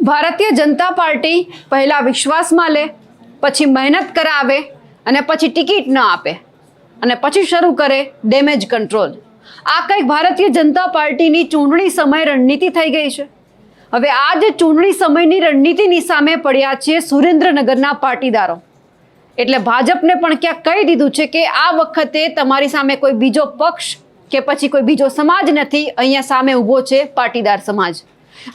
Bharatiya Janata party પહેલા વિશ્વાસમાં લે, પછી મહેનત કરાવે અને પછી ટિકિટ ન આપે અને પછી શરૂ કરે ડેમેજ કંટ્રોલ. આ કંઈક ભારતીય જનતા પાર્ટીની ચૂંટણી સમય રણનીતિ થઈ ગઈ છે. હવે આ જે ચૂંટણી સમયની રણનીતિની સામે પડ્યા છે સુરેન્દ્રનગરના પાટીદારો. એટલે ભાજપને પણ ક્યાંક કહી દીધું છે કે આ વખતે તમારી સામે કોઈ બીજો પક્ષ કે પછી કોઈ બીજો સમાજ નથી, અહીંયા સામે ઊભો છે પાટીદાર સમાજ.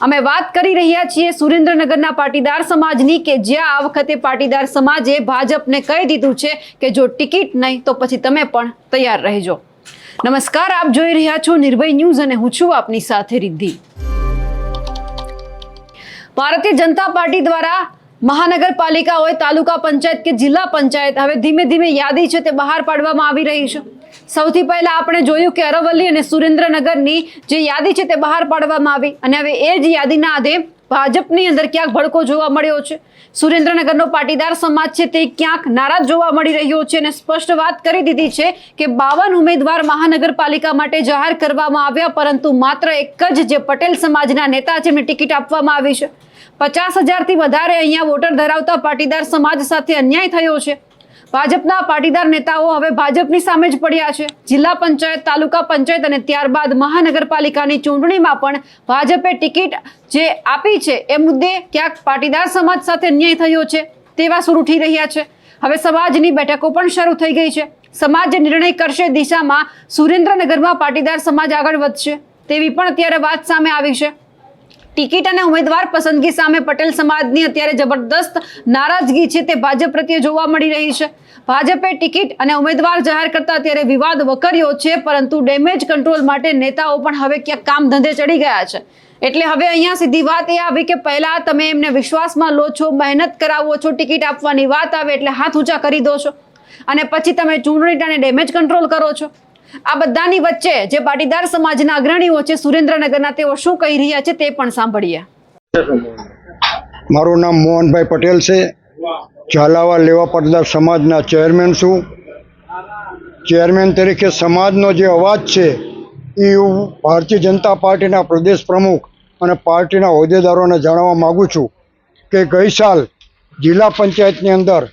અમે વાત કરી રહ્યા છીએ સુરેન્દ્રનગરના પાટીદાર સમાજની કે જ્યાં આ વખતે પાટીદાર સમાજે ભાજપને કહી દીધું છે કે જો ટિકિટ નહીં તો પછી તમે પણ તૈયાર રહેજો. નમસ્કાર, આપ જોઈ રહ્યા છો નિર્ભય ન્યૂઝ અને હું છું આપની સાથે રિદ્ધિ. ભારતીય જનતા પાર્ટી દ્વારા મહાનગરપાલિકા હોય, તાલુકા પંચાયત કે જિલ્લા પંચાયત, હવે ધીમે ધીમે યાદી છે તે બહાર પાડવામાં આવી રહી છે. સૌથી પહેલા આપણે જોયું કે અરવલ્લી અને સુરેન્દ્રનગરની જે યાદી છે તે બહાર પાડવામાં આવી અને હવે એ જ યાદીના આધે ભાજપની અંદર ક્યાંક ભડકો જોવા મળ્યો છે. સુરેન્દ્રનગરનો પાટીદાર સમાજ છે તે ક્યાંક નારાજ જોવા મળી રહ્યો છે અને સ્પષ્ટ વાત કરી દીધી છે કે 52 ઉમેદવાર મહાનગરપાલિકા માટે જાહેર કરવામાં આવ્યા, પરંતુ માત્ર એક જ જે પટેલ સમાજના નેતા છે એમને ટિકિટ આપવામાં આવી છે. 50,000થી વધારે અહીંયા વોટર ધરાવતા પાટીદાર સમાજ સાથે અન્યાય થયો છે. ભાજપના પાટીદાર નેતાઓ હવે ભાજપની સામે જ પડ્યા છે. જિલ્લા પંચાયત, તાલુકા પંચાયત અને ત્યારબાદ મહાનગરપાલિકાની ચૂંટણીમાં પણ ભાજપે ટિકિટ જે આપી છે એ મુદ્દે ક્યાંક પાટીદાર સમાજ સાથે અન્યાય થયો છે તેવા સૂર ઉઠી રહ્યા છે. હવે સમાજની બેઠકો પણ શરૂ થઈ ગઈ છે. સમાજ જે નિર્ણય કરશે દિશામાં સુરેન્દ્રનગરમાં પાટીદાર સમાજ આગળ વધશે તેવી પણ અત્યારે વાત સામે આવી છે. ટિકિટ અને ઉમેદવાર પસંદગી સામે પટેલ સમાજની અત્યારે જબરદસ્ત નારાજગી છે તે ભાજપ પ્રત્યે જોવા મળી રહી છે. ભાજપે ટિકિટ અને ઉમેદવાર જાહેર કરતા અત્યારે વિવાદ વકર્યો છે, પરંતુ ડેમેજ કંટ્રોલ માટે નેતાઓ પણ હવે ક્યાંક કામ ધંધે ચડી ગયા છે. એટલે હવે અહીંયા સીધી વાત એ આવી કે પહેલા તમે એમને વિશ્વાસમાં લો છો, મહેનત કરાવો છો, ટિકિટ આપવાની વાત આવે એટલે હાથ ઊંચા કરી દો છો અને પછી તમે ચૂંટણી અને ડેમેજ કંટ્રોલ કરો છો. આ બધાની વચ્ચે જે પાટીદાર સમાજના અગ્રણીઓ છે સુરેન્દ્રનગરના, તેઓ શું કહી રહ્યા છે તે પણ સાંભળીએ. મારું નામ મોહનભાઈ પટેલ છે. ઝાલાવા લેવા પાટીદાર સમાજના ચેરમેન છું. ચેરમેન તરીકે સમાજનો જે અવાજ છે એ હું ભારતીય જનતા પાર્ટીના પ્રદેશ પ્રમુખ અને પાર્ટીના હોદ્દેદારોને જણાવવા માગું છું કે ગઈ સાલ જિલ્લા પંચાયતની અંદર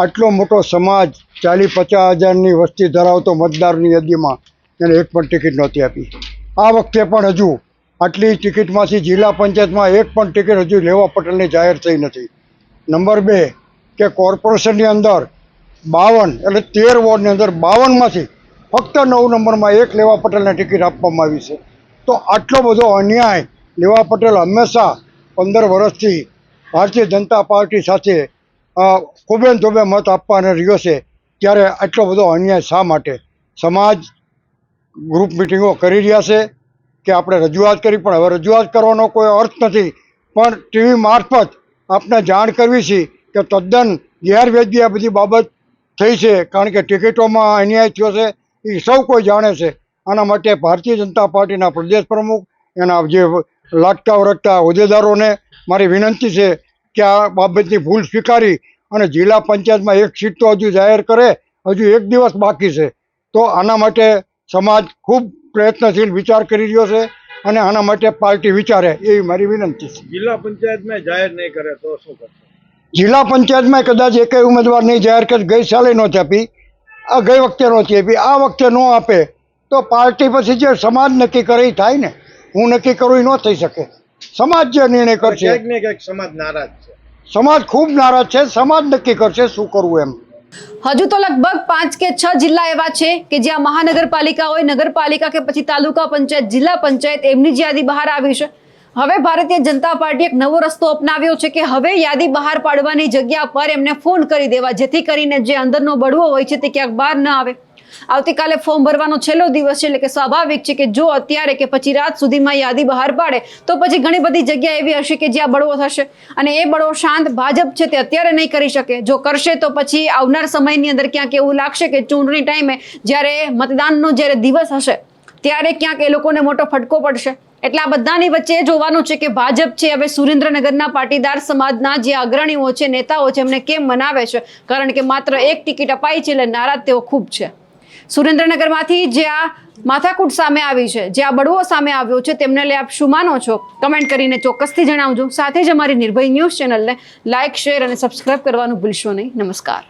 આટલો મોટો સમાજ 40-50 હજારની વસ્તી ધરાવતો મતદારની યાદીમાં એને એક પણ ટિકિટ નહોતી આપી. આ વખતે પણ હજુ આટલી ટિકિટમાંથી જિલ્લા પંચાયતમાં એક પણ ટિકિટ હજુ લેવા પટેલની જાહેર થઈ નથી. નંબર 2 કે કોર્પોરેશનની અંદર 52 એટલે 13 વોર્ડની અંદર 52માંથી ફક્ત 9 નંબરમાં એક લેવા પટેલને ટિકિટ આપવામાં આવી છે. તો આટલો બધો અન્યાય લેવા પટેલ હંમેશા 15 વર્ષથી ભારતીય જનતા પાર્ટી સાથે ખૂબે ધોબે મત આપવાનો રહ્યો છે, ત્યારે આટલો બધો અન્યાય શા માટે? સમાજ ગ્રુપ મિટિંગો કરી રહ્યા છે કે આપણે રજૂઆત કરી, પણ હવે રજૂઆત કરવાનો કોઈ અર્થ નથી. પણ ટીવી મારફત આપને જાણ કરવી છે કે તદ્દન ગેરવ્યાજબી આ બધી બાબત થઈ છે, કારણ કે ટિકિટોમાં અન્યાય થયો છે એ સૌ કોઈ જાણે છે. આના માટે ભારતીય જનતા પાર્ટીના પ્રદેશ પ્રમુખ, એના જે લાગતા વળગતા હોદ્દેદારોને મારી વિનંતી છે કે આ બાબતની ભૂલ સ્વીકારી અને જિલ્લા પંચાયતમાં એક સીટ તો હજુ જાહેર કરે. હજુ એક દિવસ બાકી છે, તો આના માટે સમાજ ખૂબ પ્રયત્નશીલ વિચાર કરી રહ્યો છે અને આના માટે પાર્ટી વિચારે એવી મારી વિનંતી છે. જિલ્લા પંચાયતમાં જાહેર નહીં કરે તો શું કરશે? જિલ્લા પંચાયતમાં કદાચ એકેય ઉમેદવાર નહીં જાહેર કરે. ગઈ સાલે નહોતી આપી, આ ગઈ વખતે નહોતી આપી, આ વખતે ન આપે તો પાર્ટી પછી જે સમાજ નક્કી કરે એ થાય ને. હું નક્કી કરું એ ન થઈ શકે. સમાજ જે નિર્ણય કરશે. ક્યાંક ને ક્યાંક સમાજ નારાજ છે. સમાજ ખૂબ નારાજ છે. સમાજ નક્કી કરશે શું કરવું એમ. હજુ તો લગભગ 5 કે 6 જિલ્લા એવા છે કે જ્યાં મહાનગરપાલિકા હોય, નગરપાલિકા કે પછી તાલુકા પંચાયત, જિલ્લા પંચાયત, એમની જ યાદી બહાર આવી છે. હવે ભારતીય જનતા પાર્ટીએ એક નવો રસ્તો અપનાવ્યો છે કે હવે યાદી બહાર પાડવાની જગ્યા પર એમને ફોન કરી દેવા, જેથી કરીને જે અંદરનો બળવો હોય છે તે ક્યાંક બહાર ન આવે. આવતીકાલે ફોર્મ ભરવાનો છેલ્લો દિવસ છે, એટલે કે સ્વાભાવિક છે કે જો અત્યારે કે પછી રાત સુધીમાં યાદી બહાર પાડે તો પછી ઘણી બધી જગ્યા એવી હશે કે જ્યાં બળવો થશે અને એ બળવો શાંત ભાજપ છે તે અત્યારે નહીં કરી શકે. જો કરશે તો પછી આવનાર સમયની અંદર ક્યાંક એવું લાગશે કે ચૂંટણી ટાઈમે જ્યારે મતદાનનો જ્યારે દિવસ હશે ત્યારે ક્યાંક એ લોકોને મોટો ફટકો પડશે. એટલે આ બધાની વચ્ચે જોવાનું છે કે ભાજપ છે હવે સુરેન્દ્રનગરના પાટીદાર સમાજના જે અગ્રણીઓ છે, નેતાઓ છે, એમને કેમ મનાવે છે, કારણ કે માત્ર એક ટિકિટ અપાઈ છે એટલે નારાજ તેઓ ખૂબ છે. સુરેન્દ્રનગરમાંથી જે આ માથાકૂટ સામે આવી છે, જે આ બળવો સામે આવ્યો છે, તેમને લઈ આપ શું માનો છો? કમેન્ટ કરીને ચોક્કસથી જણાવજો. સાથે જ અમારી નિર્ભય ન્યૂઝ ચેનલને લાઇક, શેર અને સબસ્ક્રાઇબ કરવાનું ભૂલશો નહીં. નમસ્કાર.